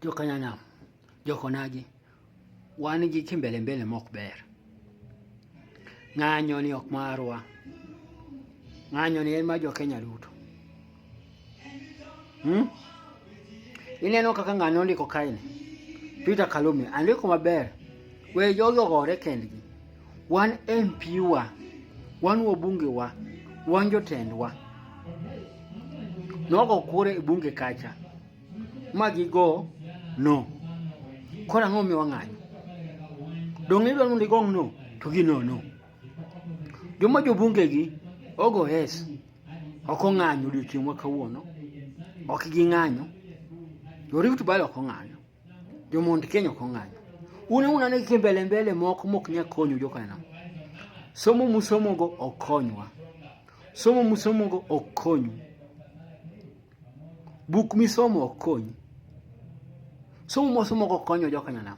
Jokanyanam, jokonagi, wan gi kimbele mbele mok ber. Ng'anyo ni ok marwa. Ng'anyo ni en ma jo Kenya duto. Ineno kaka ng'ano ndiko kaini. Peter Kalumi andiko maber. We jogo gore kendgi. Wan MP wa, wan wabunge wa, wan jotendwa. Nogo kure bunge kacha. Magigo no. Kora ng'omi wang'anyo. Dong' idwa nundi gong' no, to gi no. Joma jo bunge gi, ogo yes. Oko ng'anyo odiochieng' ma kawuono. Ok gi ng'anyo. Rift Valley oko ng'anyo. Mount Kenya oko ng'anyo. Una ne kimbele moko mok nya konyo jokana. Somo musomo go okonywa. Somo musomo go okonyu. Buk misomo okonyi. Somo musomo go konyo jokana.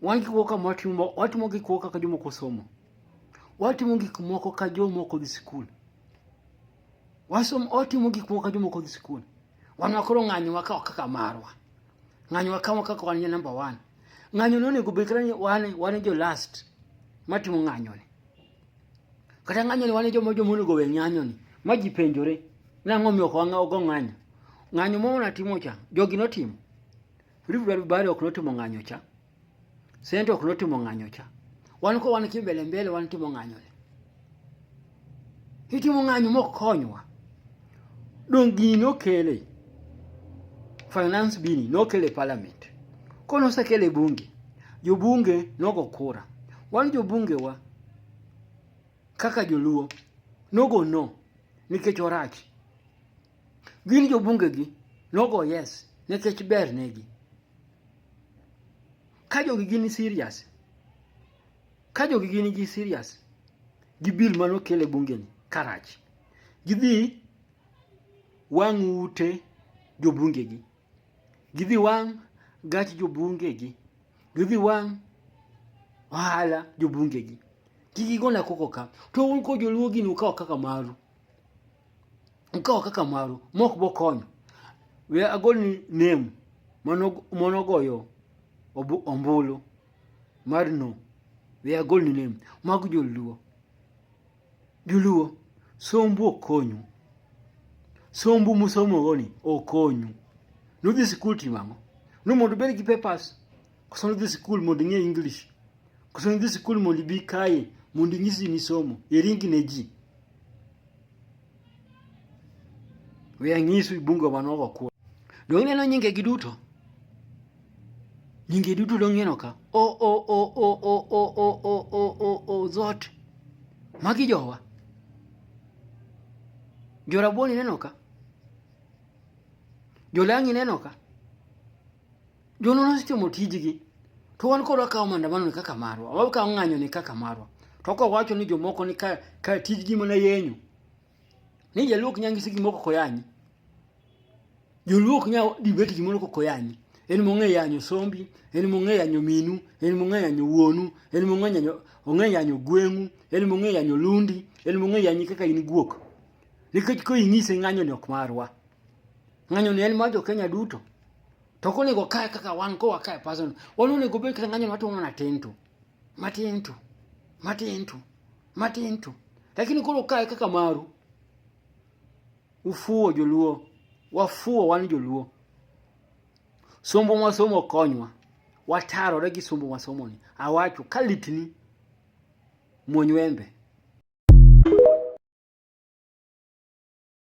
Wan gik moko watimo gik moko ka jomoko somo. Watimo gik moko ka jomoko dhi skul. Watimo gik moko ka jomoko dhi skul. Wan makoro ng'anyo wa kaka marwa. Ng'anyo wa kaka wan ye number 1. Ng'anyo no nego bekra ni wan jo last matimo ng'anyo ni. Kata ng'anyo ni wan jomo nego we ng'anyo ni. Ma ji penjore na ng'omi ok wanga ogo ng'anyo. Ng'anyo mo na timo cha, jogi notimo. Rift Valley ok notimo ng'anyo cha. Sento ok notimo ng'anyo cha. Wan ko wan kimbele wan timo ng'anyo ni. Hitimo ng'anyo mok konywa. Dong gino kele. Finance bini no kele parliament. Kono sa kele bunge. Jo bunge nogo kura. Wan jo bunge wa kaka joluo nogo no nikech orach. Gin jo bunge gi nogo yes nikech ber negi. Ka jogi gin serious. Ka jogi gin gi serious. Gi bill mano kele bunge ni karach. Gidhi wang' ute jo bunge gi. Gidhi wang' gach jo bunge gi. Gidhi wang' ohala jo bunge gi. Gigona koko ka. To un ko joluo gini ukaw kaka maru. Ukaw kaka maru. Mok bo konyo. We agol ni name monogoyo ombulu mar no. We agol ni name. Mag joluo. Joluo. Sombu okonyu. Sombu musomo goni okonyu. Nudhi sikul timango. No mondo bed gi papers. Koso nudhi sikul mondo ing'e English. Koso nudhi sikul mondo ibi kae mondo inyisi ni somo. Iringi ne ji. We ang'isu ibungo manogo kwa. Dong' neno nyinge gi duto. Nyinge duto dong' neno ka. Zot. Magi jowa. Jorabuoni neno ka. Jolangi neno ka. Jonono sitimo tijgi. To wan kod wakaw maandamano ni kaka marwa. Wakaw ng'anyo ni kaka marwa. To ko wacho ni jomoko ni ka tijgi mana yenyo. Ni jaluo ok nyangisi gimoko koyanyi. Joluo ok nya dibeti gimoro koyanyi. En mong'e yanyo sombi, en mong'e yanyo minu, en mong'e yanyo wuonu, en mong'e yanyo gweng'u, en mong'e yanyo lundi, en mong'e yanyi kaka in guok. Nikech ko ing'ise ng'anyo ni ok marwa. Ng'anyo ni en ma jo Kenya duto. To konego kae kaka wan ko wakae person. Wan onego bed kaka ng'anyo ni watimo na tento. Matinto. Lakini koro kae kaka maru. Ufuo joluo. Wafuo wan joluo. Sombo masomo konywa. Watarore gi sombo masomo ni. Awacho kalitni muonywembe.